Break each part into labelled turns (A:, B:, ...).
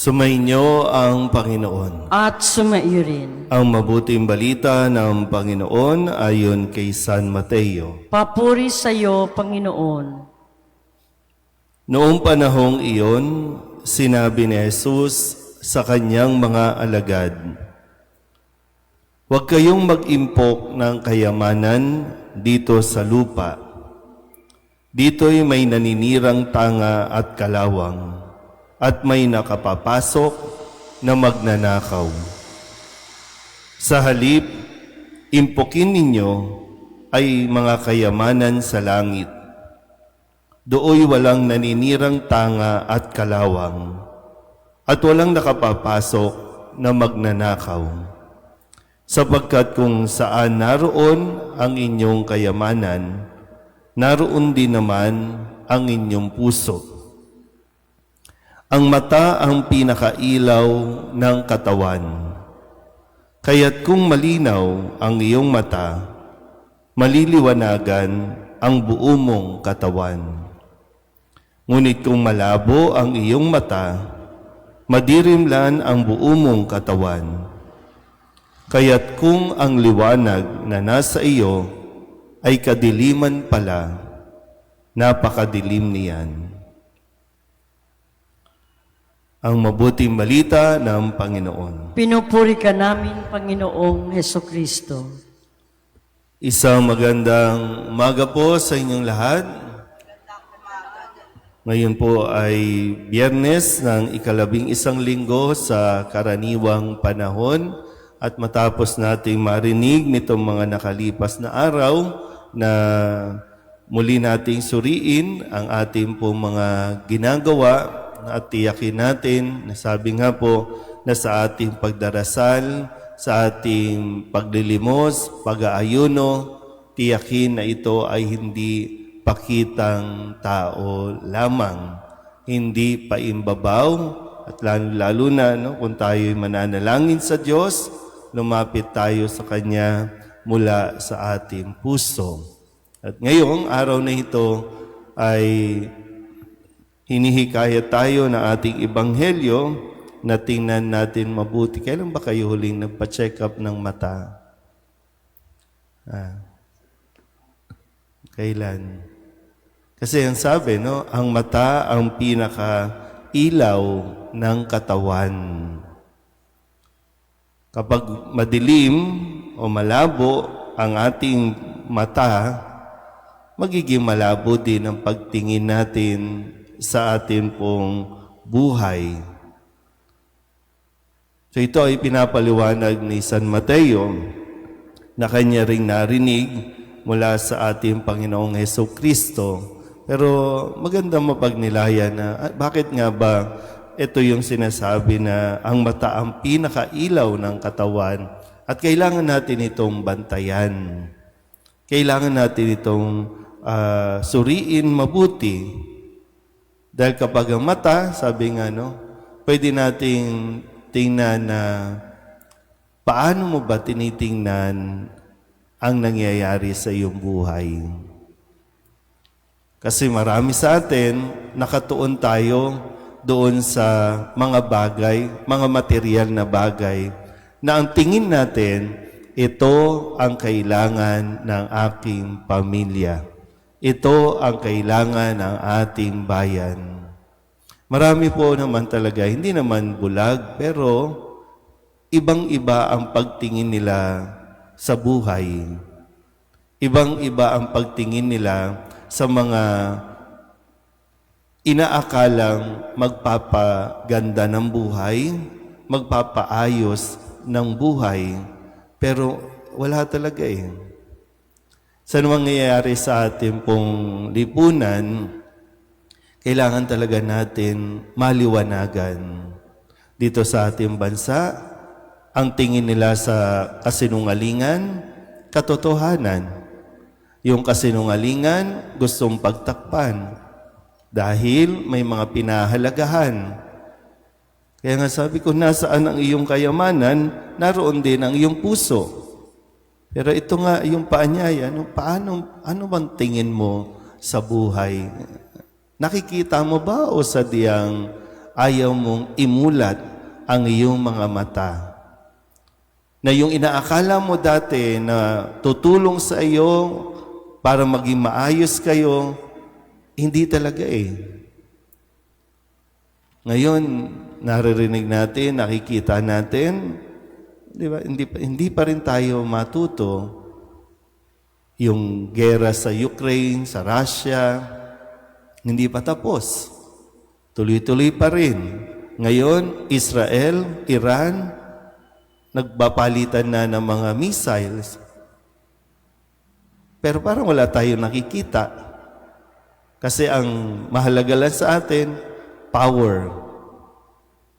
A: Sumainyo ang Panginoon.
B: At sumaiyo rin.
A: Ang mabuting balita ng Panginoon ayon kay San Mateo.
B: Papuri sa iyo, Panginoon.
A: Noong panahong iyon, sinabi ni Jesus sa kanyang mga alagad, "Huwag kayong mag-impok ng kayamanan dito sa lupa. Dito'y may naninirang tanga at kalawang, at may nakapapasok na magnanakaw. Sa halip, impokin ninyo ay mga kayamanan sa langit. Dooy walang naninirang tanga at kalawang, at walang nakapapasok na magnanakaw. Sapagkat kung saan naroon ang inyong kayamanan, naroon din naman ang inyong puso. Ang mata ang pinakailaw ng katawan. Kaya't kung malinaw ang iyong mata, maliliwanagan ang buo mong katawan. Ngunit kung malabo ang iyong mata, madirimlan ang buo mong katawan. Kaya't kung ang liwanag na nasa iyo ay kadiliman pala, napakadilim niyan." Ang mabuting balita ng Panginoon.
B: Pinupuri ka namin, Panginoong Hesukristo.
A: Isang magandang umaga po sa inyong lahat. Ngayon po ay Biyernes ng ika-11 linggo sa karaniwang panahon at matapos nating marinig nitong mga nakalipas na araw na muli nating suriin ang ating pong mga ginagawa at tiyakin natin, nasabi nga po na sa ating pagdarasal, sa ating paglilimos, pag-aayuno, tiyakin na ito ay hindi pakitang tao lamang, hindi paimbabaw, at lalo na kung tayo'y mananalangin sa Diyos, lumapit tayo sa Kanya mula sa ating puso. At ngayong araw na ito ay hinihikayat tayo ng ating ebanghelyo na tingnan natin mabuti. Kailan ba kayo huling nagpa-check up ng mata? Kailan? Kasi ang sabi, ang mata ang pinaka-ilaw ng katawan. Kapag madilim o malabo ang ating mata, magiging malabo din ang pagtingin natin sa atin pong buhay. So ito ay pinapaliwanag ni San Mateo na kanya ring narinig mula sa ating Panginoong Hesukristo. Pero maganda mapagnilayan na bakit nga ba ito yung sinasabi na ang mata ang pinakailaw ng katawan at kailangan natin itong bantayan. Kailangan natin itong suriin mabuti. Dahil kapag ang mata, sabi nga, pwede nating tingnan na paano mo ba tinitingnan ang nangyayari sa iyong buhay. Kasi marami sa atin, nakatuon tayo doon sa mga bagay, mga material na bagay, na ang tingin natin, ito ang kailangan ng aking pamilya. Ito ang kailangan ng ating bayan. Marami po naman talaga, hindi naman bulag, pero ibang-iba ang pagtingin nila sa buhay. Ibang-iba ang pagtingin nila sa mga inaakalang magpapaganda ng buhay, magpapaayos ng buhay, pero wala talaga Sa mangyayari sa ating pong lipunan, kailangan talaga natin maliwanagan. Dito sa ating bansa, ang tingin nila sa kasinungalingan, katotohanan. Yung kasinungalingan, gustong pagtakpan dahil may mga pinahalagahan. Kaya nga sabi ko, nasaan ang iyong kayamanan, naroon din ang iyong puso. Pero ito nga yung paanyaya, ano bang tingin mo sa buhay? Nakikita mo ba o sadyang ayaw mong imulat ang iyong mga mata. Na yung inaakala mo dati na tutulong sa iyo para maging maayos kayo, hindi talaga eh. Ngayon, naririnig natin, nakikita natin, di ba? Hindi pa rin tayo matuto. Yung gera sa Ukraine, sa Russia, hindi pa tapos. Tuloy-tuloy pa rin. Ngayon, Israel, Iran, nagbapalitan na ng mga missiles. Pero parang wala tayong nakikita. Kasi ang mahalaga lang sa atin, power.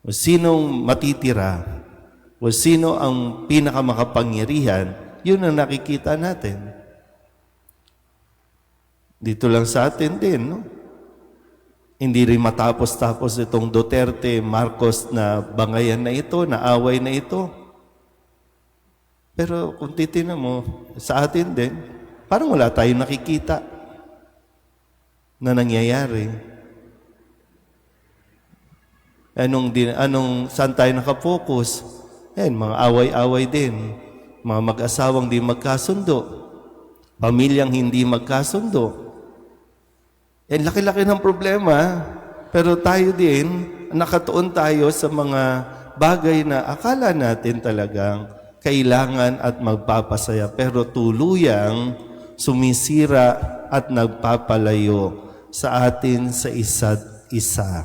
A: O sinong matitira, o sino ang pinakamakapangyarihan, yun ang nakikita natin. Dito lang sa atin din, no? Hindi rin matapos-tapos itong Duterte, Marcos na bangayan na ito, na away na ito. Pero kung titignan mo, sa atin din, parang wala tayong nakikita na nangyayari. Saan tayo nakafocus? Mga away-away din. Mga mag-asawang di magkasundo. Pamilyang hindi magkasundo. Laki-laki ng problema. Pero tayo din, nakatuon tayo sa mga bagay na akala natin talagang kailangan at magpapasaya. Pero tuluyang sumisira at nagpapalayo sa atin sa isa't isa.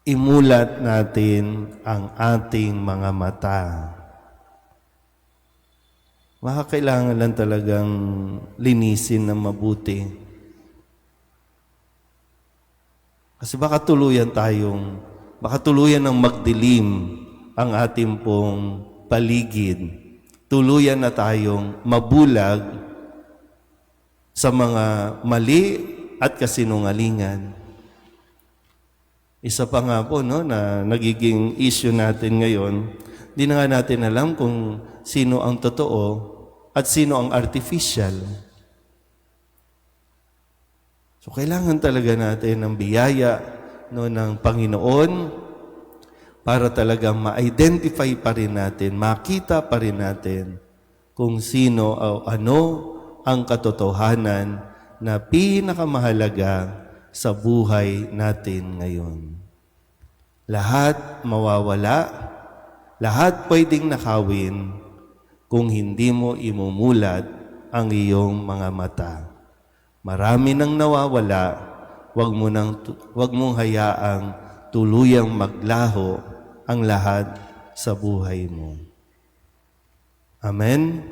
A: Imulat natin ang ating mga mata. Kailangan lang talagang linisin ng mabuti. Kasi baka tuluyan ng magdilim ang ating pong paligid. Tuluyan na tayong mabulag sa mga mali at kasinungalingan. Isa pa nga po na nagiging issue natin ngayon, di na nga natin alam kung sino ang totoo at sino ang artificial. So kailangan talaga natin ng biyaya ng Panginoon para talaga ma-identify pa rin natin, makita pa rin natin kung sino o ano ang katotohanan na pinakamahalaga sa buhay natin ngayon. Lahat mawawala, lahat pwedeng nakawin kung hindi mo imumulat ang iyong mga mata. Marami nang nawawala, wag mong hayaang tuluyang maglaho ang lahat sa buhay mo. Amen?